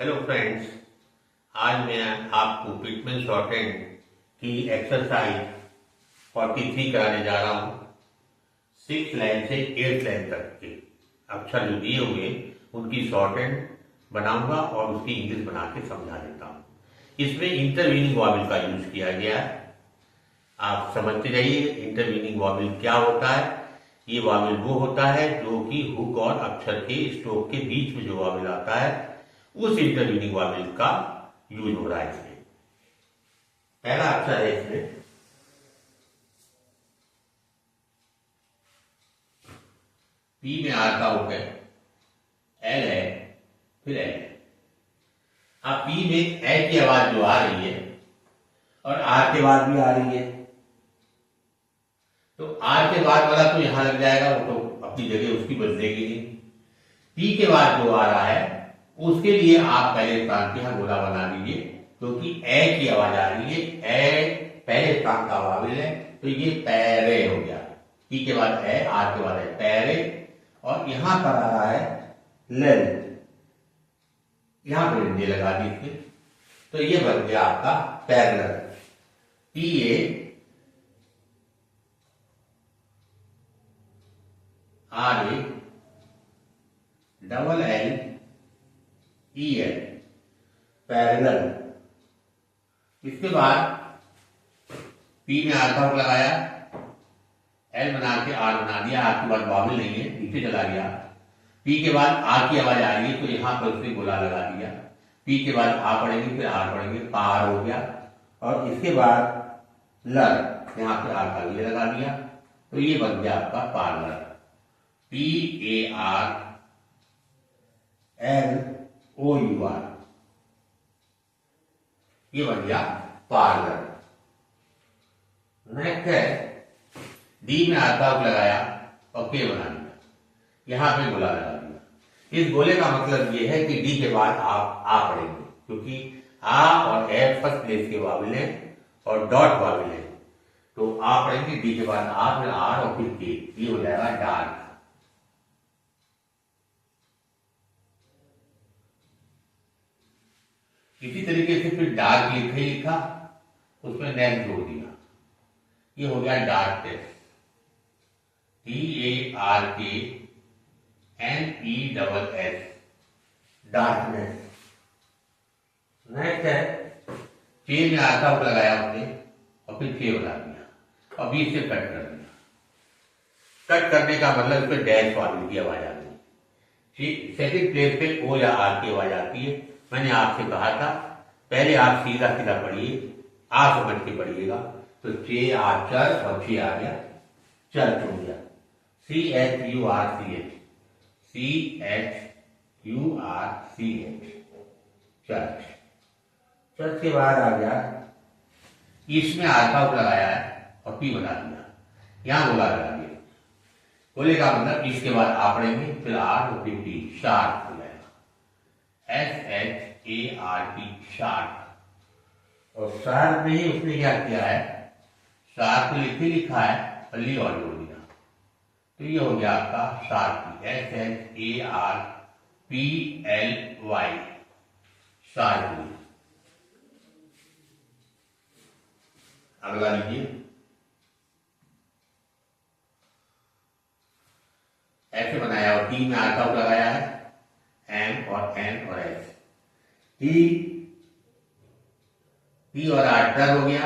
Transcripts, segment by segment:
Hello friends, आज मैं आपको पिटमेन शॉर्टेड की एक्सरसाइज 43 कराने जा रहा हूँ। 6 लाइन से 8 लाइन तक के अक्षर जो दिए हुए उनकी शॉर्टेड बनाऊंगा और उसकी इंग्लिश बना के समझा देता हूँ। इसमें इंटरवीनिंग वॉवेल का यूज किया गया है। आप समझते जाइए इंटरवीनिंग वॉवेल क्या होता है। ये वॉवेल वो होता है जो कि हुक और अक्षर के स्ट्रोक के बीच में जो वॉवेल आता है उस इंटरवीनिंग वॉवेल का यूज हो रहा है। इसमें पहला अक्षर है, इसमें पी में आर का हुक है, एल है, फिर एल है। अब पी में ए की आवाज जो आ रही है और आर के बाद भी आ रही है, तो आर के बाद वाला तो यहां लग जाएगा, वो तो अपनी जगह उसकी बदलेगी नहीं। पी के बाद जो आ रहा है उसके लिए आप पहले स्थान पे यहां गोला बना दीजिए, क्योंकि ए की आवाज आ रही है, ए पहले स्थान का वावेल है, तो ये पैरे हो गया। पी के बाद ए, आर के बाद है पैरे, और यहां पर आ रहा है लेल, यहां पर हिंदी लगा दीजिए, तो ये बन गया आपका parallel. P A R A double L E L, parallel. इसके बाद पी में आर का हुक लगाया, एल बना के आर बना दिया, आर के बाद वावेल नहीं है, नीचे चला गया। पी के बाद आर की आवाज आ रही है, तो यहां पर उसने गोला लगा दिया। पी के बाद आ पढ़ेंगे, फिर आर पढ़ेंगे, पार हो गया। और इसके बाद लर, यहां पे आर का ये लगा दिया, तो ये बन गया आपका parlour. P A R L O U R, ये बन गया पार्लर। नेक्स्ट है डी में आर का हुक लगाया और के बना दिया, यहां पे गोला लगा दिया। इस गोले का मतलब ये है कि डी के बाद आप आ पढ़ेंगे, क्योंकि आ और ए फर्स्ट प्लेस के वावेल है और डॉट वावेल है, तो आ पढ़ेंगे, डी के बाद आ, फिर आर और फिर के, ये हो जाएगा डार्क। इसी तरीके से फिर डार्क लिखा, उसमें नेम जोड़ दिया, ये हो गया dark test. DARK NESS, darkness. Next है चे में आर का हुक लगाया आपने और फिर चे बना दिया और बीच से कट कर दिया। कट करने का मतलब उसमें डैश वाली की आवाज आ गई। सेकंड प्लेस पे ओ या आर की आवाज आती है। मैंने आपसे कहा था पहले आप सीधा सीधा पढ़िए, आ समझ के पढ़िएगा। तो चे आर चर्च और चे आ गया चर्च हो गया, CHURCH, CHURCH, चर्च। चर्च के बाद आ गया इसमें आर का हुक लगाया है और पी बना दिया, यहां गोला लगा दिया। गोले का मतलब इसके बाद आ पढ़ेंगे, फिर आर और फिर पी, शार्प हो जाएगा, SHARP, शार्प। और शार्प में ही उसने क्या किया है, शार्प लिखा है और ली और जोड़ दिया, तो ये हो गया आपका शार्पी, SHARPLY, शार्पी। अगला लीजिए, ऐसे बनाया और टी में आर का हुक लगाया है, एम और एन और एस। टी और आर टर हो गया,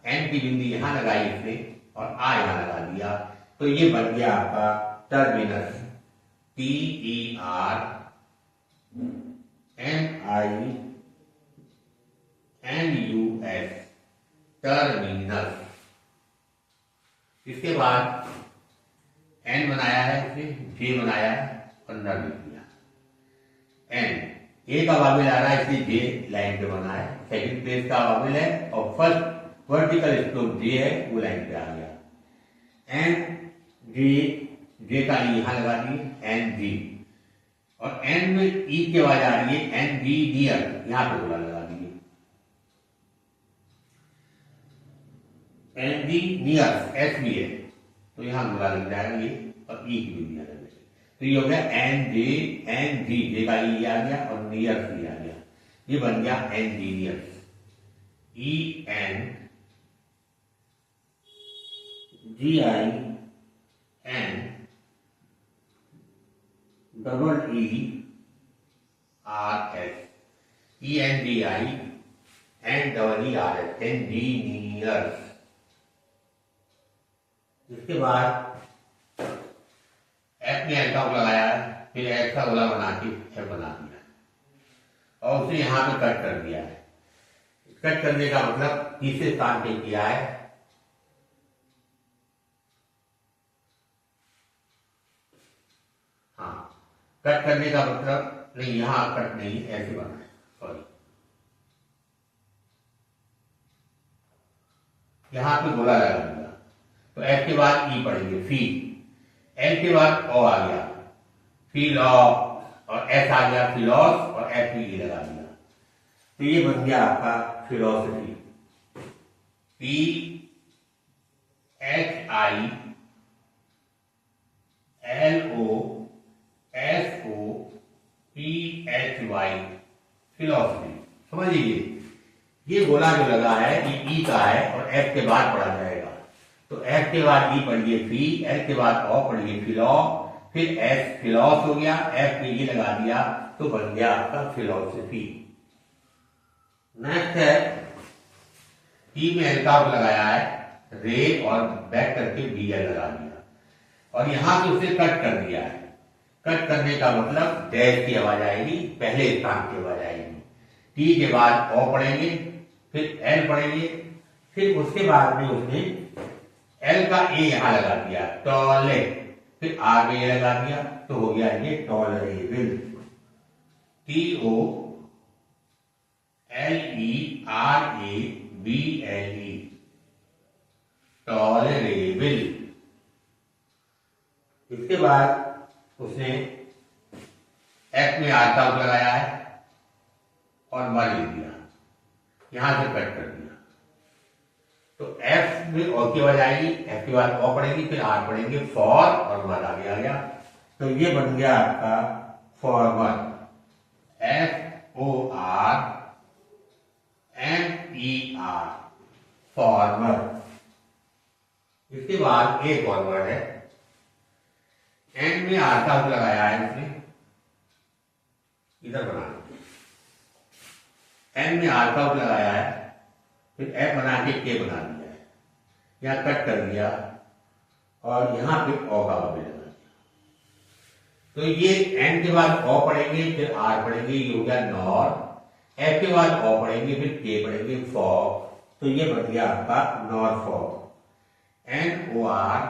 एन की बिंदी यहां लगाई इसने और आ यहां लगा दिया, तो ये बन गया आपका टर्मिनस, TERMINUS, टर्मिनस। इसके बाद एन बनाया है, इसने जे बनाया है और नर लिख दिया। एन ए का वावेल आ रहा है, इसलिए जे लाइन पे बना है, सेकंड प्लेस का वावेल है और फर्स्ट वर्टिकल स्ट्रोक जे है, वो लाइन पे आ गया। एन जे का ई यहां लगा दिए, एन जी, और एन में ई की आवाज आ रही है, एन जी नियर, यहां पे गोला लगा दिए, एन जी नियर, एस भी है, तो यहां गोला लग जाएगा ये, और ई की भी नियर है, तो ये हो गया एन जी, जे का ई आ गया और नियर सी आ गया। ये बन गया इंजीनियर्स, ENGINERS, इंजीनियर्स। इसके बाद एफ में एल का लगाया है, फिर एफ का गोला बना के एफ बना दिया और उसे यहां पे कट कर दिया है। कट करने का मतलब तीसरे स्थान पे किया है। हाँ, कट करने का मतलब नहीं, यहां कट नहीं, ऐसे बना है, सॉरी। यहां पे गोला लगा दिया तो एफ के बाद ई पढ़ेंगे, फी। एल के बाद ओ आ गया, फिलॉ, और एस आ गया फिलॉस, और एफ ई लगा दिया तो ये बन गया आपका फिलोसफी। PHILOSOPHY, philosophy. समझ लीजिए, ये गोला जो लगा है ये ई का है और एफ के बाद पढ़ा जाएगा। तो एफ के बाद ई पढ़िए फी, एल के बाद ओ पढ़िए फिलॉ, फिर एस फिलॉस हो गया, एफ पे ई लगा दिया तो बन गया आपका फिलोसफी। नेक्स्ट है ई में एल का लगाया है रे और बैक करके बी एल लगा दिया और यहां से उसे कट कर दिया है। कट करने का मतलब डैश की आवाज आएगी, पहले स्थान की आवाज आएगी। टी के बाद ओ पढ़ेंगे, फिर एल पढ़ेंगे, फिर उसके बाद में उसने एल का ए यहां लगा दिया टॉले, फिर आर में ए लगा दिया तो हो गया ये टॉलरेबल, TOLERABLE, टॉलरेबल। इसके बाद उसने एफ में आर का लगाया है और मर लिख दिया, यहां से कट कर दिया तो एफ में ओ की आवाज आएगी, एफ के बाद ओ पढ़ेंगे, फिर आर पढ़ेंगे, फॉर और मर आगे आ गया तो ये बन गया आपका फॉर्मर, FORMER, फॉर्मर। इसके बाद एक और वर्ड है, एंड में आर का लगाया है उसने, इधर बना एन में आर का लगाया है, फिर एफ बना के के बना दिया है, यहाँ कट कर दिया और यहाँ पे ओ का भी लगा दिया। तो ये एन के बाद ओ पढ़ेंगे, फिर आर पढ़ेंगे, ये हो गया नॉर। एफ के बाद ओ पढ़ेंगे, फिर के पढ़ेंगे, फॉर, तो ये बन गया आपका नॉरफॉक, NORFOLK,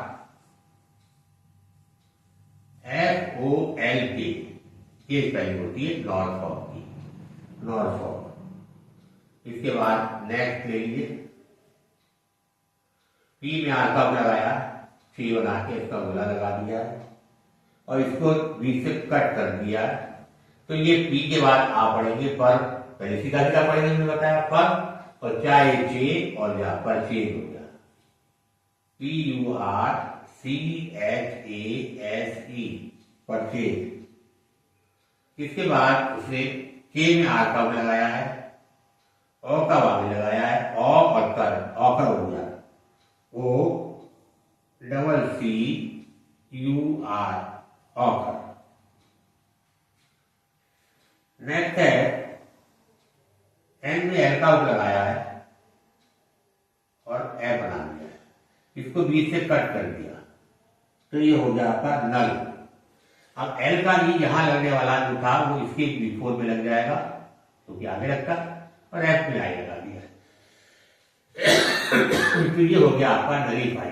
ये स्पेलिंग होती है नॉरफॉक की, नॉरफॉक। इसके बाद नेक्स्ट ले लीजिए, पी में आर का लगाया, सी बना के इसका गोला लगा दिया और इसको बी से कट कर दिया तो ये पी के बाद आ पढ़ेंगे पर, पहले सीधा सीधा पढ़ेंगे, मैंने बताया पर, और चाहे चे और या परचेज हो गया, PURCHASE, परचेज। इसके बाद उसने के में आर का लगाया है, ओ का वाले लगाया है, ओ और कर, ऑकर हो गया, OCCUR, ऑकर। नेक्स्ट है एन में एल का लगाया है और ए बना दिया है, इसको बीच से कट कर दिया तो ये हो गया आपका नल। अब एल का ई यहां लगने वाला जो था वो इसके बिफोर में लग जाएगा तो क्या आगे लगता, और एफ में आई लगा दिया तो ये हो गया आपका नलीफाई,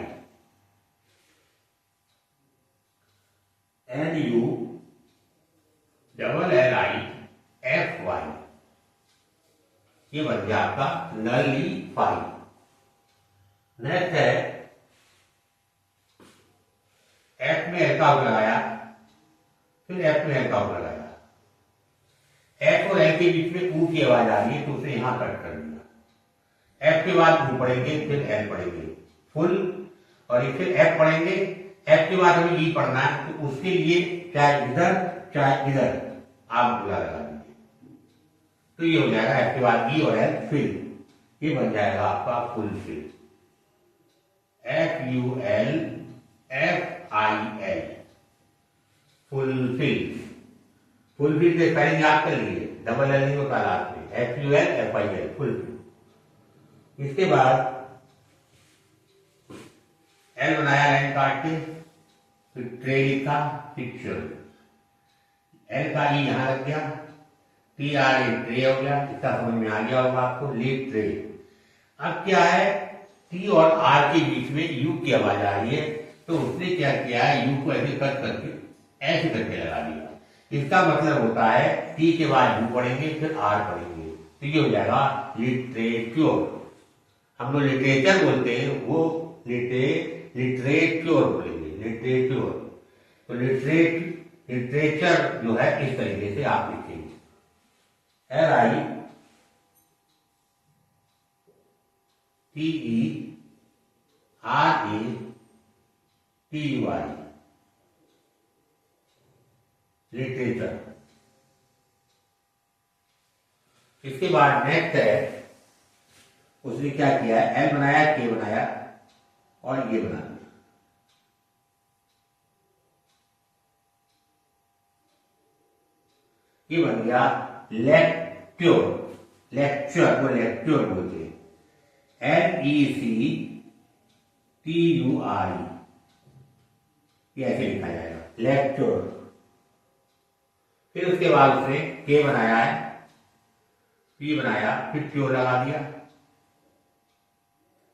NULLIFY, ये बन गया आपका नलीफाई। नेक्स्ट है एफ में एल का लगाया, फिर एफ में एल का लगाया, एफ और एल के बीच में ऊ की आवाज आ रही है तो उसे यहां कट कर दिया। एफ के बाद ऊ पढ़ेंगे, फिर एल पढ़ेंगे फुल, और फिर एफ पढ़ेंगे, एफ के बाद हमें ई पढ़ना है तो उसके लिए चाहे इधर चाहे इधर आप गोला लगा दीजिए तो ये हो जाएगा एफ के बाद ई और एल फिल, ये बन जाएगा आपका फुलफिल, FULFIL, फुलफिल। फुलफिल के स्पेलिंग याद कर लिए, डबल एल नहीं होता लास्ट में, FULFIL, फुलफिल। इसके बाद एल बनाया लाइन काट के, फिर ट्रे लिखा, पिक्चर, एल का ई यहां रख गया, TRA ट्रे हो गया, इसका समझ में आ गया होगा आपको, लीड ट्रे। अब क्या है, टी और आर के बीच में यू की आवाज आ रही है, तो उसने क्या किया है, यू को ऐसे कट करके ऐसे करके लगा दिया। इसका मतलब होता है टी के बाद यू पढ़ेंगे फिर आर पढ़ेंगे, तो ये हो जाएगा लिटरेच्योर। हम लोग लिटरेचर बोलते हैं, वो लिटरेच्योर बोलेंगे, लिटरेच्योर। तो लिटरेचर जो है इस तरीके से आप लिखेंगे, LITERATUI, लिटरेचर। इसके बाद नेक्स्ट है, उसने क्या किया है, एल बनाया, के बनाया और ये बना दिया। ये बन गया लेक्चर, लेक्चर को लेक्चर बोलते हैं, LECTURE, ये ऐसे लिखा जाएगा, लेक्चर। फिर उसके बाद उसने के बनाया है, पी बनाया, फिर क्योर लगा दिया,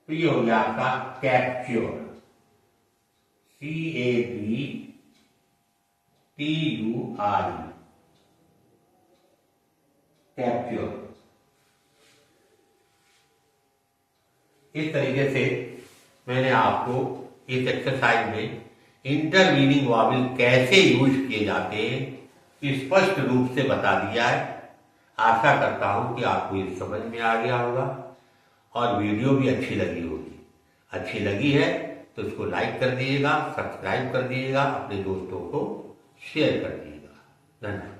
तो ये हो गया आपका कैप्च्योर, CAPTURE, कैप्च्योर। इस तरीके से मैंने आपको इस एक्सरसाइज में इंटरवीनिंग वॉवेल कैसे यूज किए जाते हैं स्पष्ट रूप से बता दिया है। आशा करता हूं कि आपको ये समझ में आ गया होगा और वीडियो भी अच्छी लगी होगी। अच्छी लगी है तो इसको लाइक कर दीजिएगा, सब्सक्राइब कर दीजिएगा, अपने दोस्तों को शेयर कर दीजिएगा। धन्यवाद।